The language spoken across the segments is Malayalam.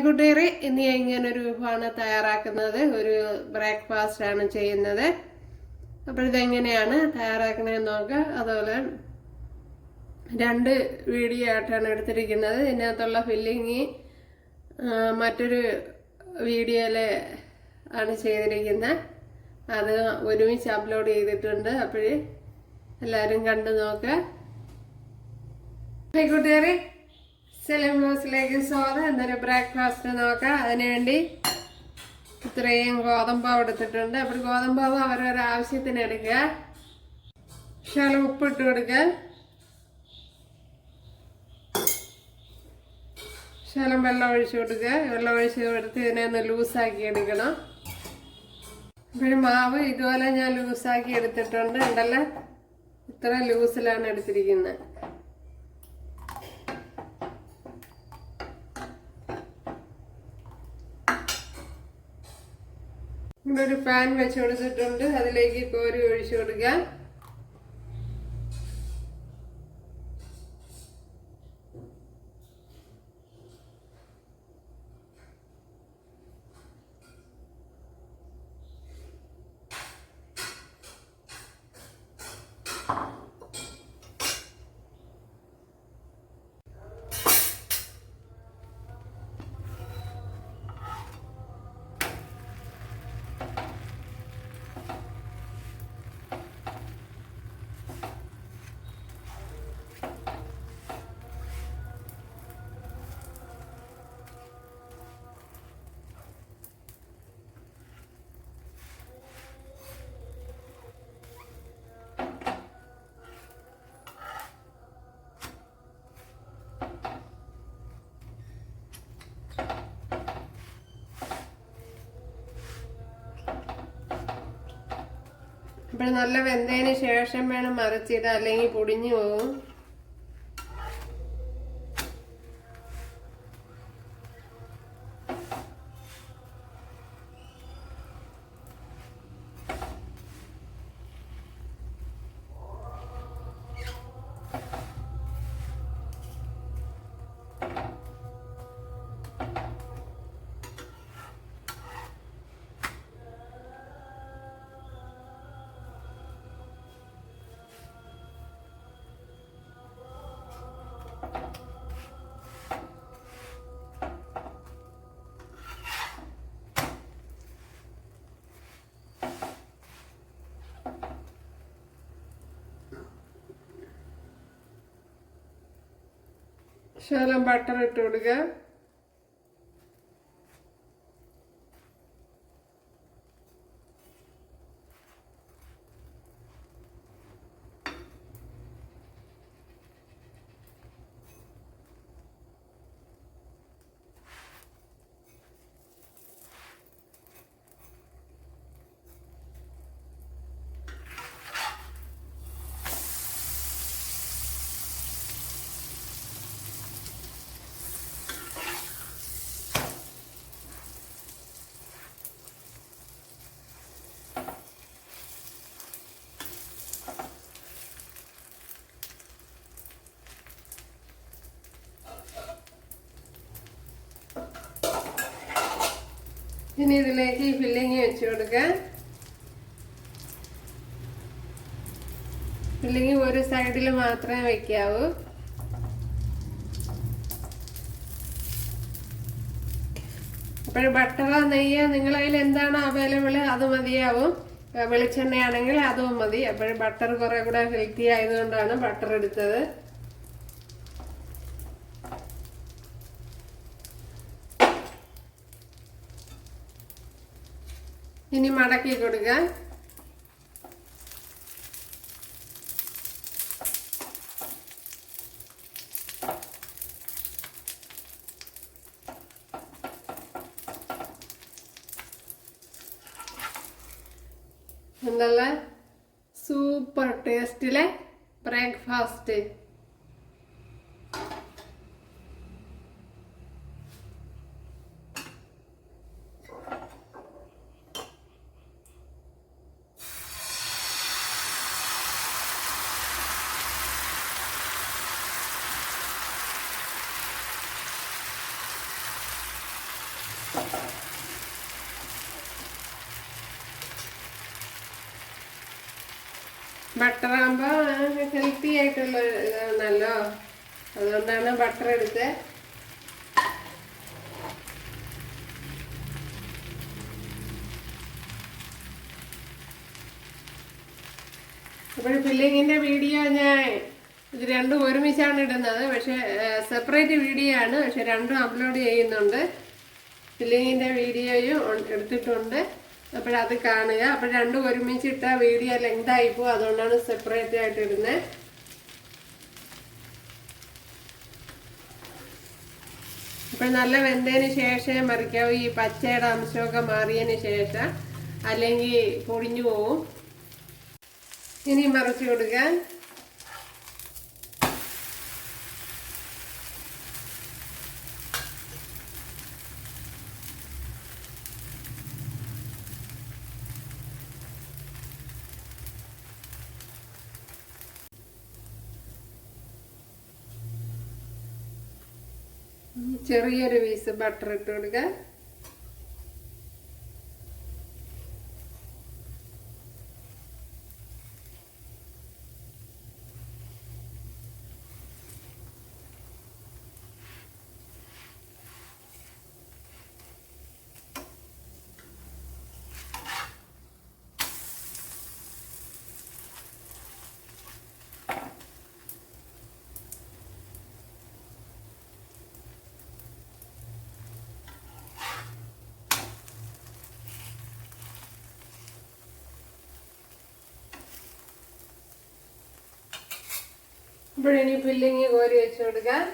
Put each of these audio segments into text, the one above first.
കൂട്ടുകാരെ, ഇനി ഇങ്ങനൊരു വിഭവമാണ് തയ്യാറാക്കുന്നത്. ഒരു ബ്രേക്ക്ഫാസ്റ്റ് ആണ് ചെയ്യുന്നത്. അപ്പോൾ ഇതെങ്ങനെയാണ് തയ്യാറാക്കണതെന്ന് നോക്കാം. അതുപോലെ 2 വീഡിയോ ആയിട്ടാണ് എടുത്തിരിക്കുന്നത്. ഇതിനകത്തുള്ള ഫില്ലിങ് മറ്റൊരു വീഡിയോയിൽ ആണ് ചെയ്തിരിക്കുന്നത്. അത് ഒരുമിച്ച് അപ്ലോഡ് ചെയ്തിട്ടുണ്ട്. അപ്പോൾ എല്ലാവരും കണ്ടു നോക്കുക. കൂട്ടുകാരെ, സെലിം ബ്ലോഗ്സിലേക്ക് സ്വാഗതം. എന്നൊരു ബ്രേക്ക്ഫാസ്റ്റ് നോക്കാം. അതിനുവേണ്ടി ഇത്രയും ഗോതമ്പാവ് എടുത്തിട്ടുണ്ട്. അപ്പോൾ ഗോതമ്പാവ് അവരവരുടെ ആവശ്യത്തിന് എടുക്കുക. ശകലം ഉപ്പിട്ട് കൊടുക്കുക. ശകലം വെള്ളം ഒഴിച്ചു കൊടുക്കുക. വെള്ളം ഒഴിച്ച് കൊടുത്ത് ഇതിനെ ഒന്ന് ലൂസാക്കി എടുക്കണം. അപ്പോൾ മാവ് ഇതുപോലെ ഞാൻ ലൂസാക്കി എടുത്തിട്ടുണ്ട്. ഉണ്ടല്ലോ, ഇത്ര ലൂസിലാണ് എടുത്തിരിക്കുന്നത്. ഇവിടെ ഒരു പാൻ വെച്ച് കൊടുത്തിട്ടുണ്ട്. അതിലേക്ക് കോരി ഒഴിച്ചു കൊടുക്കുക. ഇപ്പോൾ നല്ല വെന്തതിന് ശേഷം വേണം മറിച്ചിടാൻ, അല്ലെങ്കിൽ പൊടിഞ്ഞു പോകും. ശകലം ബട്ടർ ഇട്ട് കൊടുക്കുക. ഇനി ഇതിലേക്ക് ഫില്ലിങ് വെച്ച് കൊടുക്കുക. ഫില്ലിങ് ഒരു സൈഡിൽ മാത്രമേ വയ്ക്കാവൂ. അപ്പോൾ ബട്ടറോ നെയ്യോ നിങ്ങളുടെ കയ്യിൽ എന്താണോ അവൈലബിൾ അത് മതിയാവും. വെളിച്ചെണ്ണയാണെങ്കിൽ അതും മതി. അപ്പോൾ ബട്ടർ കുറെ കൂടെ ഹെൽത്തി ആയതുകൊണ്ടാണ് ബട്ടർ എടുത്തത്. ഇനി മടക്കി കൊടുക്കുക. നല്ല സൂപ്പർ ടേസ്റ്റിലെ ബ്രേക്ക്ഫാസ്റ്റ്. ബട്ടറാകുമ്പോൾ ഹെൽത്തി ആയിട്ടുള്ള ഇതാണല്ലോ, അതുകൊണ്ടാണ് ബട്ടർ എടുത്തത്. അപ്പോൾ ഫില്ലിങ്ങിൻ്റെ വീഡിയോ ഞാൻ ഇത് രണ്ടും ഒരുമിച്ചാണ് ഇടുന്നത്. പക്ഷെ സെപ്പറേറ്റ് വീഡിയോ ആണ്, പക്ഷെ രണ്ടും അപ്ലോഡ് ചെയ്യുന്നുണ്ട്. ഫില്ലിങ്ങിൻ്റെ വീഡിയോയും എടുത്തിട്ടുണ്ട്, അപ്പോഴത് കാണുക. അപ്പോൾ രണ്ടും ഒരുമിച്ചിട്ട വീഡിയോ ലെങ്ത് ആയിപ്പോ, അതുകൊണ്ടാണ് സെപ്പറേറ്റ് ആയിട്ട് ഇടുന്നത്. അപ്പോൾ നല്ല വെന്തതിന് ശേഷം മറിക്കാവൂ, ഈ പച്ചയുടെ അംശമൊക്കെ മാറിയതിന് ശേഷം, അല്ലെങ്കിൽ പൊടിഞ്ഞു പോവും. ഇനി മറിച്ച് കൊടുക്കാൻ. ചെറിയൊരു പീസ് ബട്ടർ ഇട്ട് കൊടുക്കുക. ഇപ്പോഴിനി ഫില്ലിങ് കോരി വെച്ച് കൊടുക്കാം.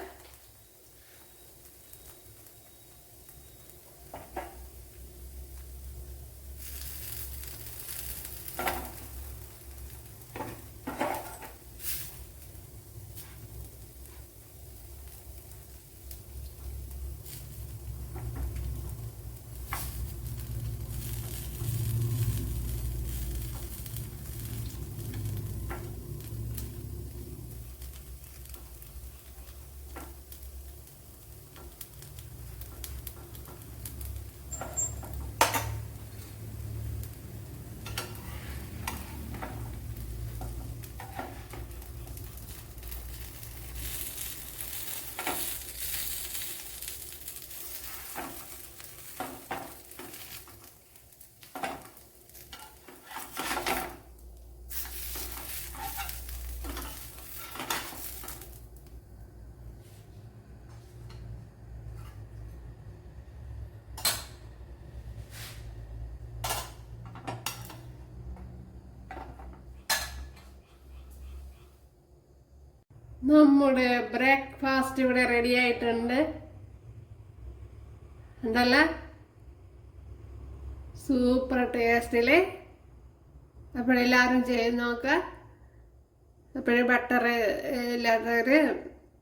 നമ്മുടെ ബ്രേക്ക്ഫാസ്റ്റ് ഇവിടെ റെഡി ആയിട്ടുണ്ട്. ഉണ്ടല്ല, സൂപ്പർ ടേസ്റ്റില്. അപ്പോഴെല്ലാവരും ചെയ്ത് നോക്കുക. അപ്പോഴും ബട്ടർ ഇല്ലാത്തവർ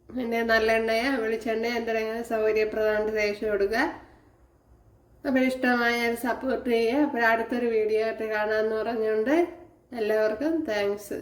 പിന്നെ നല്ലെണ്ണയോ വെളിച്ചെണ്ണയോ എന്തെങ്കിലും സൗകര്യപ്രദമായിട്ട് തേച്ച് കൊടുക്കുക. അപ്പോഴിഷ്ടമായ സപ്പോർട്ട് ചെയ്യുക. അപ്പോഴടുത്തൊരു വീഡിയോ ആയിട്ട് കാണാമെന്ന് പറഞ്ഞുകൊണ്ട് എല്ലാവർക്കും താങ്ക്സ്.